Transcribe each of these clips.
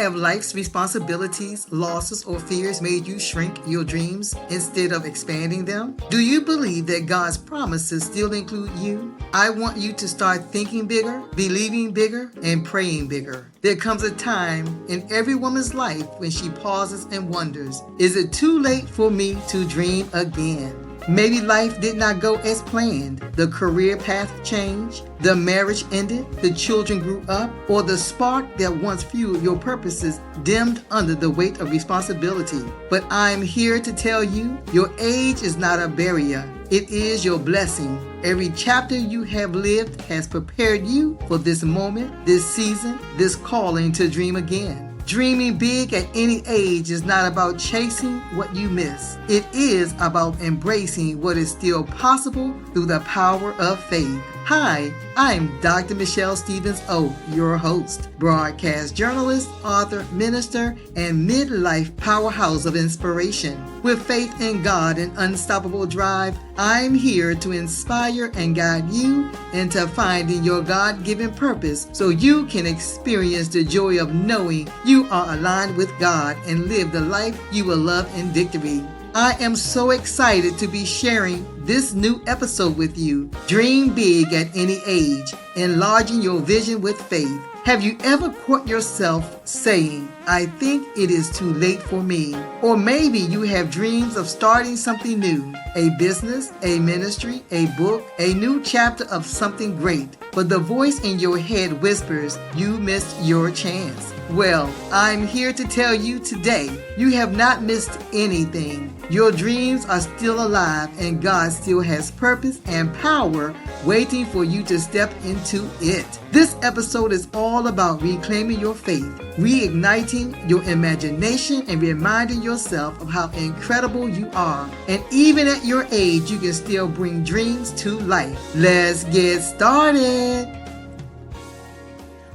Have life's responsibilities, losses, or fears made you shrink your dreams instead of expanding them? Do you believe that God's promises still include you? I want you to start thinking bigger, believing bigger, and praying bigger. There comes a time in every woman's life when she pauses and wonders, is it too late for me to dream again? Maybe life did not go as planned. The career path changed, the marriage ended, the children grew up, or the spark that once fueled your purposes dimmed under the weight of responsibility. But I'm here to tell you, your age is not a barrier. It is your blessing. Every chapter you have lived has prepared you for this moment, this season, this calling to dream again. Dreaming big at any age is not about chasing what you miss. It is about embracing what is still possible through the power of faith. Hi, I'm Dr. Michelle Stevens O, your host, broadcast journalist, author, minister, and midlife powerhouse of inspiration. With faith in God and unstoppable drive, I'm here to inspire and guide you into finding your God-given purpose so you can experience the joy of knowing you are aligned with God and live the life you will love in victory. I am so excited to be sharing this new episode with you. Dream big at any age, enlarging your vision with faith. Have you ever caught yourself saying, I think it is too late for me? Or maybe you have dreams of starting something new, a business, a ministry, a book, a new chapter of something great, but the voice in your head whispers, you missed your chance. Well, I'm here to tell you today, you have not missed anything. Your dreams are still alive and God still has purpose and power waiting for you to step into it. This episode is all about reclaiming your faith, reigniting your imagination, and reminding yourself of how incredible you are. And even at your age, you can still bring dreams to life. Let's get started.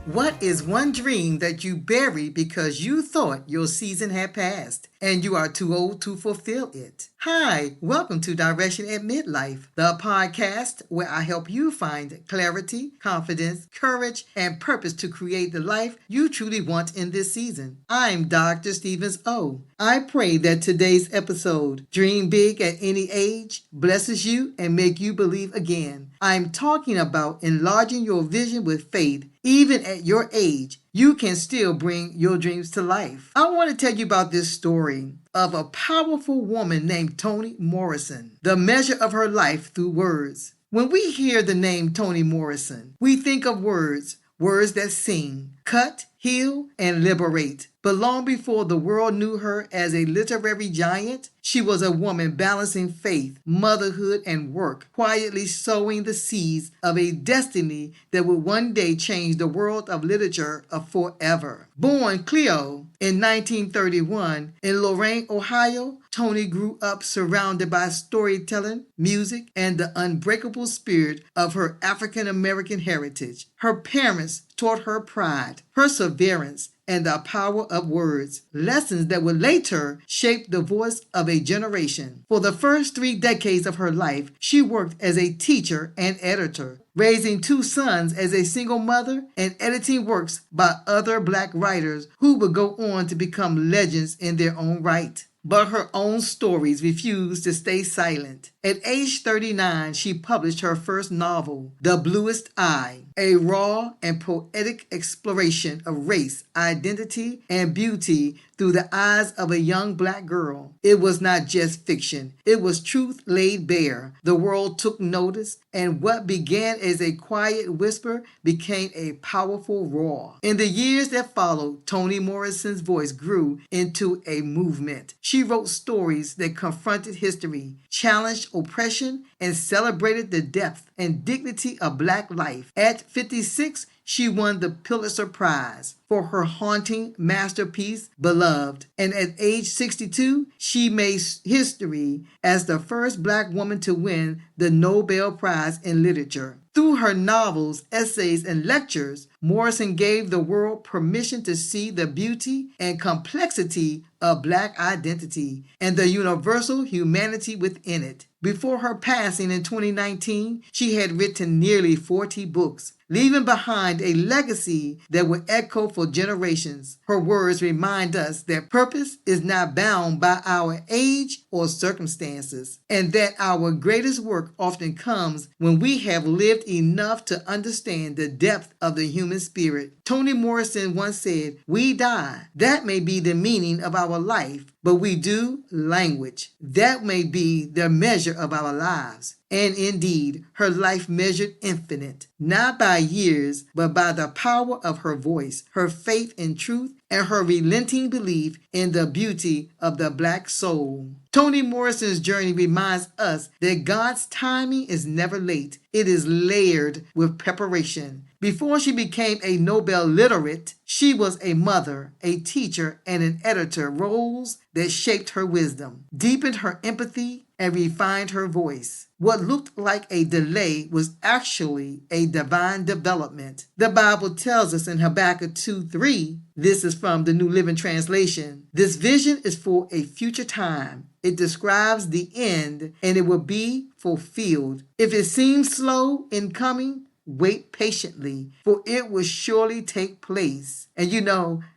What is one dream that you buried because you thought your season had passed and you are too old to fulfill it? Hi, welcome to Direction at Midlife, the podcast where I help you find clarity, confidence, courage, and purpose to create the life you truly want in this season. I'm Dr. Stevens O. I pray that today's episode, Dream Big at Any Age, blesses you and make you believe again. I'm talking about enlarging your vision with faith. Even at your age, you can still bring your dreams to life. I want to tell you about this story of a powerful woman named Toni Morrison, the measure of her life through words. When we hear the name Toni Morrison, we think of words that sing, cut, heal, and liberate. But long before the world knew her as a literary giant, she was a woman balancing faith, motherhood, and work, quietly sowing the seeds of a destiny that would one day change the world of literature forever. Born Cleo in 1931 in Lorain, Ohio, Toni grew up surrounded by storytelling, music, and the unbreakable spirit of her African American heritage. Her parents taught her pride, perseverance, and the power of words, lessons that would later shape the voice of a generation. For the first 3 decades of her life, she worked as a teacher and editor, raising 2 sons as a single mother and editing works by other Black writers who would go on to become legends in their own right. But her own stories refused to stay silent. At age 39, she published her first novel, The Bluest Eye, a raw and poetic exploration of race, identity, and beauty through the eyes of a young Black girl. It was not just fiction. It was truth laid bare. The world took notice, and what began as a quiet whisper became a powerful roar. In the years that followed, Toni Morrison's voice grew into a movement. She wrote stories that confronted history, challenged oppression, and celebrated the depth and dignity of Black life. At 56, she won the Pulitzer Prize for her haunting masterpiece, Beloved. And at age 62, she made history as the first Black woman to win the Nobel Prize in Literature. Through her novels, essays, and lectures, Morrison gave the world permission to see the beauty and complexity of Black identity and the universal humanity within it. Before her passing in 2019, she had written nearly 40 books, leaving behind a legacy that will echo for generations. Her words remind us that purpose is not bound by our age or circumstances, and that our greatest work often comes when we have lived enough to understand the depth of the human spirit. Toni Morrison once said, "We die. That may be the meaning of our life, but we do language. That may be the measure of our lives." And indeed, her life measured infinite, not by years, but by the power of her voice, her faith in truth, and her relenting belief in the beauty of the Black soul. Toni Morrison's journey reminds us that God's timing is never late. It is layered with preparation. Before she became a Nobel laureate, she was a mother, a teacher, and an editor, roles that shaped her wisdom, deepened her empathy, and refined her voice. What looked like a delay was actually a divine development. The Bible tells us in Habakkuk 2:3, this is from the New Living Translation, "This vision is for a future time. It describes the end, and it will be fulfilled. If it seems slow in coming, wait patiently, for it will surely take place." And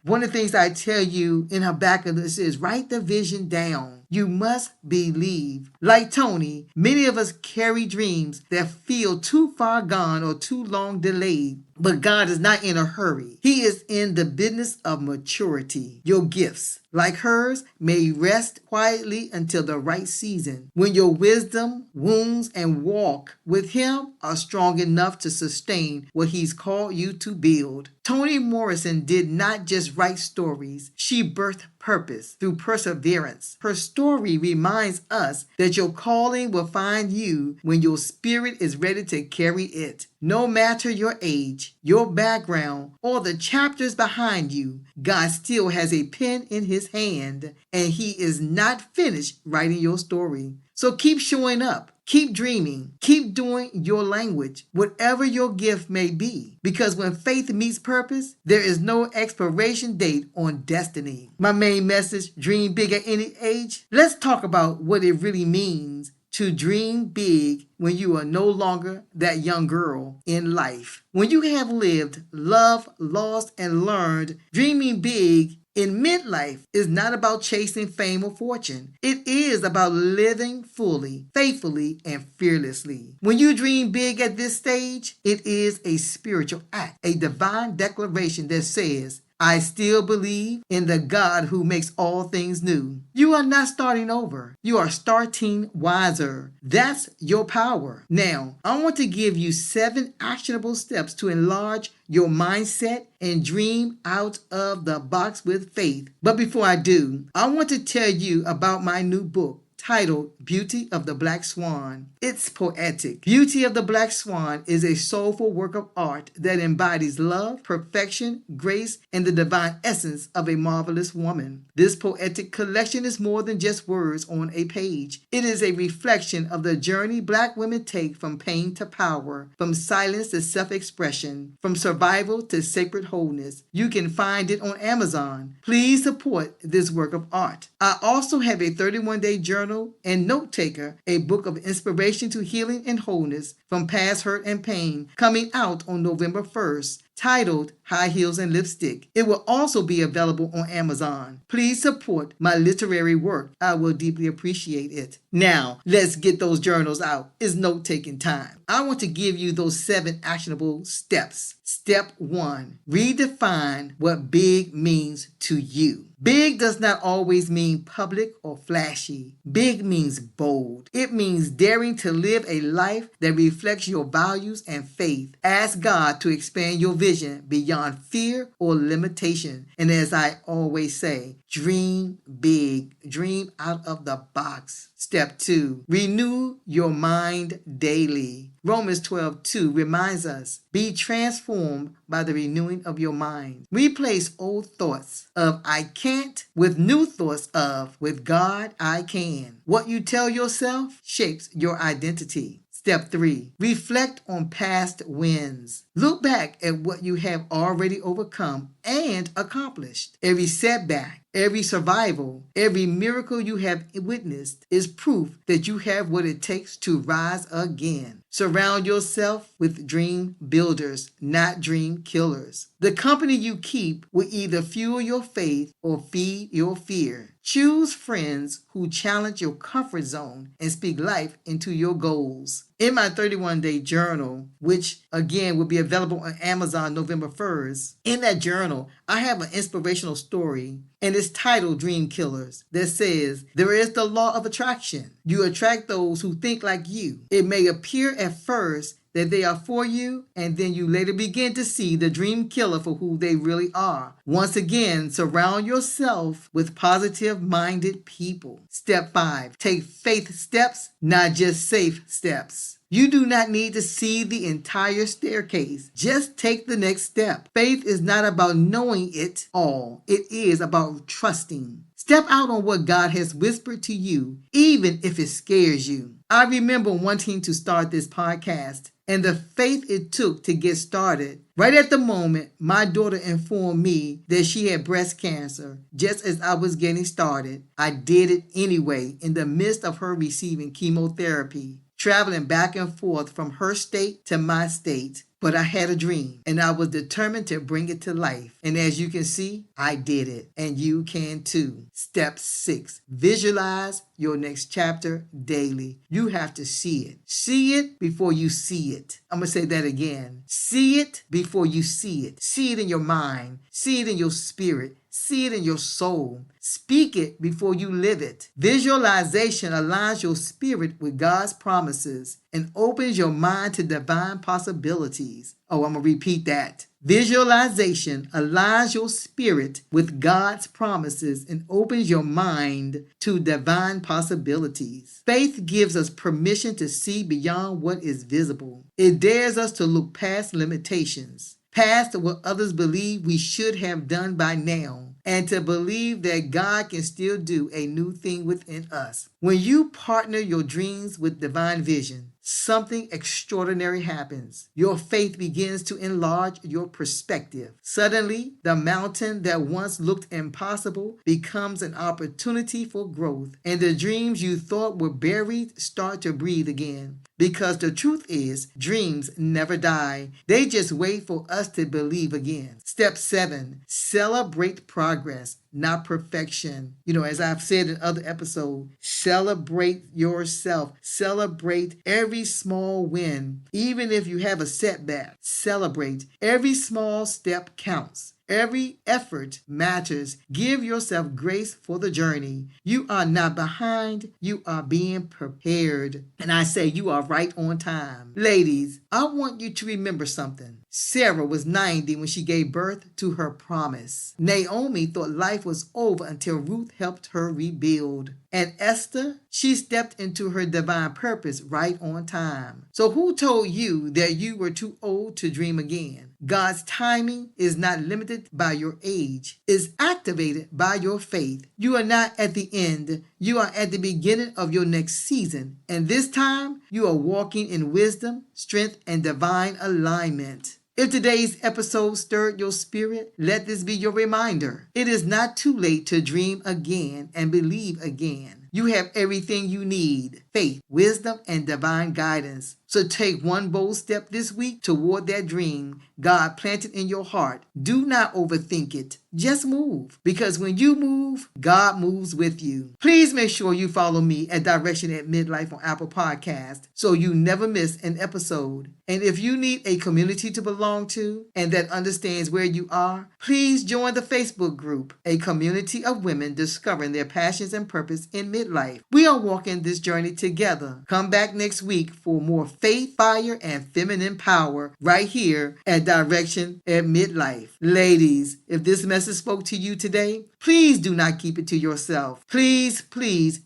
one of the things I tell you in Habakkuk is write the vision down. You must believe. Like Toni, many of us carry dreams that feel too far gone or too long delayed. But God is not in a hurry. He is in the business of maturity. Your gifts, like hers, may rest quietly until the right season, when your wisdom, wounds, and walk with Him are strong enough to sustain what He's called you to build. Toni Morrison did not just write stories. She birthed purpose through perseverance. Her story reminds us that your calling will find you when your spirit is ready to carry it. No matter your age, your background, or the chapters behind you, God still has a pen in His hand, and He is not finished writing your story. So keep showing up. Keep dreaming. Keep doing your language, whatever your gift may be. Because when faith meets purpose, there is no expiration date on destiny. My main message, dream big at any age. Let's talk about what it really means to dream big when you are no longer that young girl in life. When you have lived, loved, lost, and learned, dreaming big in midlife is not about chasing fame or fortune. It is about living fully, faithfully, and fearlessly. When you dream big at this stage, it is a spiritual act, a divine declaration that says, "I still believe in the God who makes all things new." You are not starting over. You are starting wiser. That's your power. Now, I want to give you 7 actionable steps to enlarge your mindset and dream out of the box with faith. But before I do, I want to tell you about my new book, titled Beauty of the Black Swan. It's poetic. Beauty of the Black Swan is a soulful work of art that embodies love, perfection, grace, and the divine essence of a marvelous woman. This poetic collection is more than just words on a page. It is a reflection of the journey Black women take from pain to power, from silence to self-expression, from survival to sacred wholeness. You can find it on Amazon. Please support this work of art. I also have a 31-day journal and Note Taker, a book of inspiration to healing and wholeness from past hurt and pain, coming out on November 1st, titled High Heels and Lipstick. It will also be available on Amazon. Please support my literary work. I will deeply appreciate it. Now, let's get those journals out. It's note-taking time. I want to give you those 7 actionable steps. Step 1, redefine what big means to you. Big does not always mean public or flashy. Big means bold. It means daring to live a life that reflects your values and faith. Ask God to expand your vision beyond fear or limitation. And as I always say, dream big. Dream out of the box. Step 2, renew your mind daily. Romans 12:2 reminds us, be transformed by the renewing of your mind. Replace old thoughts of I can't with new thoughts of with God I can. What you tell yourself shapes your identity. Step 3, reflect on past wins. Look back at what you have already overcome and accomplished. Every setback, every survival, every miracle you have witnessed is proof that you have what it takes to rise again. Surround yourself with dream builders, not dream killers. The company you keep will either fuel your faith or feed your fear. Choose friends who challenge your comfort zone and speak life into your goals. In my 31-day journal, which again will be available on Amazon November 1st, in that journal, I have an inspirational story, and it's titled Dream Killers, that says, there is the law of attraction. You attract those who think like you. It may appear at first that they are for you, and then you later begin to see the dream killer for who they really are. Once again, surround yourself with positive-minded people. Step 5, take faith steps, not just safe steps. You do not need to see the entire staircase. Just take the next step. Faith is not about knowing it all. It is about trusting. Step out on what God has whispered to you, even if it scares you. I remember wanting to start this podcast and the faith it took to get started. Right at the moment, my daughter informed me that she had breast cancer just as I was getting started. I did it anyway in the midst of her receiving chemotherapy, traveling back and forth from her state to my state. But I had a dream, and I was determined to bring it to life. And as you can see, I did it, and you can too. Step 6, visualize your next chapter daily. You have to see it. See it before you see it. I'm going to say that again. See it before you see it. See it in your mind. See it in your spirit. See it in your soul. Speak it before you live it. Visualization aligns your spirit with God's promises and opens your mind to divine possibilities. Oh, I'm going to repeat that. Visualization aligns your spirit with God's promises and opens your mind to divine possibilities. Faith gives us permission to see beyond what is visible. It dares us to look past limitations, past what others believe we should have done by now, and to believe that God can still do a new thing within us. When you partner your dreams with divine vision, something extraordinary happens. Your faith begins to enlarge your perspective. Suddenly, the mountain that once looked impossible becomes an opportunity for growth, and the dreams you thought were buried start to breathe again. Because the truth is, dreams never die. They just wait for us to believe again. Step 7, celebrate progress, not perfection. As I've said in other episodes, celebrate yourself. Celebrate every small win. Even if you have a setback, celebrate. Every small step counts. Every effort matters. Give yourself grace for the journey. You are not behind. You are being prepared. And I say you are right on time. Ladies, I want you to remember something. Sarah was 90 when she gave birth to her promise. Naomi thought life was over until Ruth helped her rebuild. And Esther, she stepped into her divine purpose right on time. So who told you that you were too old to dream again? God's timing is not limited by your age. It's activated by your faith. You are not at the end. You are at the beginning of your next season. And this time, you are walking in wisdom, strength, and divine alignment. If today's episode stirred your spirit, let this be your reminder. It is not too late to dream again and believe again. You have everything you need: faith, wisdom, and divine guidance. So take one bold step this week toward that dream God planted in your heart. Do not overthink it. Just move. Because when you move, God moves with you. Please make sure you follow me at Direction at Midlife on Apple Podcast so you never miss an episode. And if you need a community to belong to and that understands where you are, please join the Facebook group, A Community of Women Discovering Their Passions and Purpose in Midlife. We are walking this journey together. Come back next week for more faith, fire, and feminine power right here at Direction at Midlife. Ladies, if this message spoke to you today, please do not keep it to yourself. Please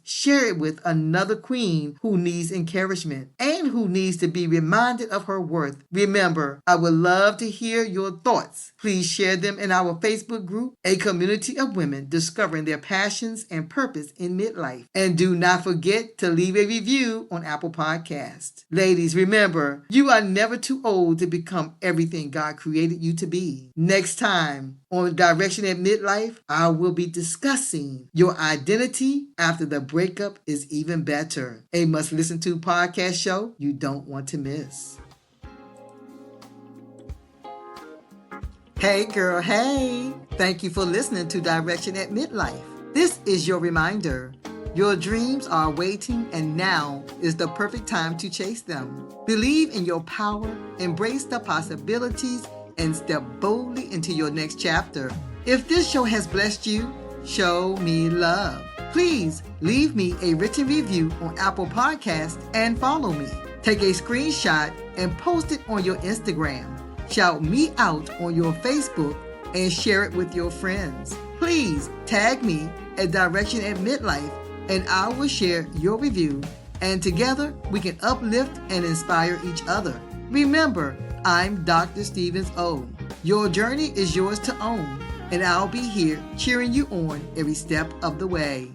share it with another queen who needs encouragement and who needs to be reminded of her worth. Remember, I would love to hear your thoughts. Please share them in our Facebook group, A Community of Women Discovering Their Passions and Purpose in Midlife. And do not forget to leave a review on Apple Podcasts. Ladies, Ladies, remember, you are never too old to become everything God created you to be. Next time on Direction at Midlife, I will be discussing your identity after the breakup is even better. A must-listen-to podcast show you don't want to miss. Hey girl, hey! Thank you for listening to Direction at Midlife. This is your reminder. Your dreams are waiting, and now is the perfect time to chase them. Believe in your power, embrace the possibilities, and step boldly into your next chapter. If this show has blessed you, show me love. Please leave me a written review on Apple Podcasts and follow me. Take a screenshot and post it on your Instagram. Shout me out on your Facebook and share it with your friends. Please tag me at Direction at Midlife, and I will share your review, and together we can uplift and inspire each other. Remember, I'm Dr. Stevens O. Your journey is yours to own, and I'll be here cheering you on every step of the way.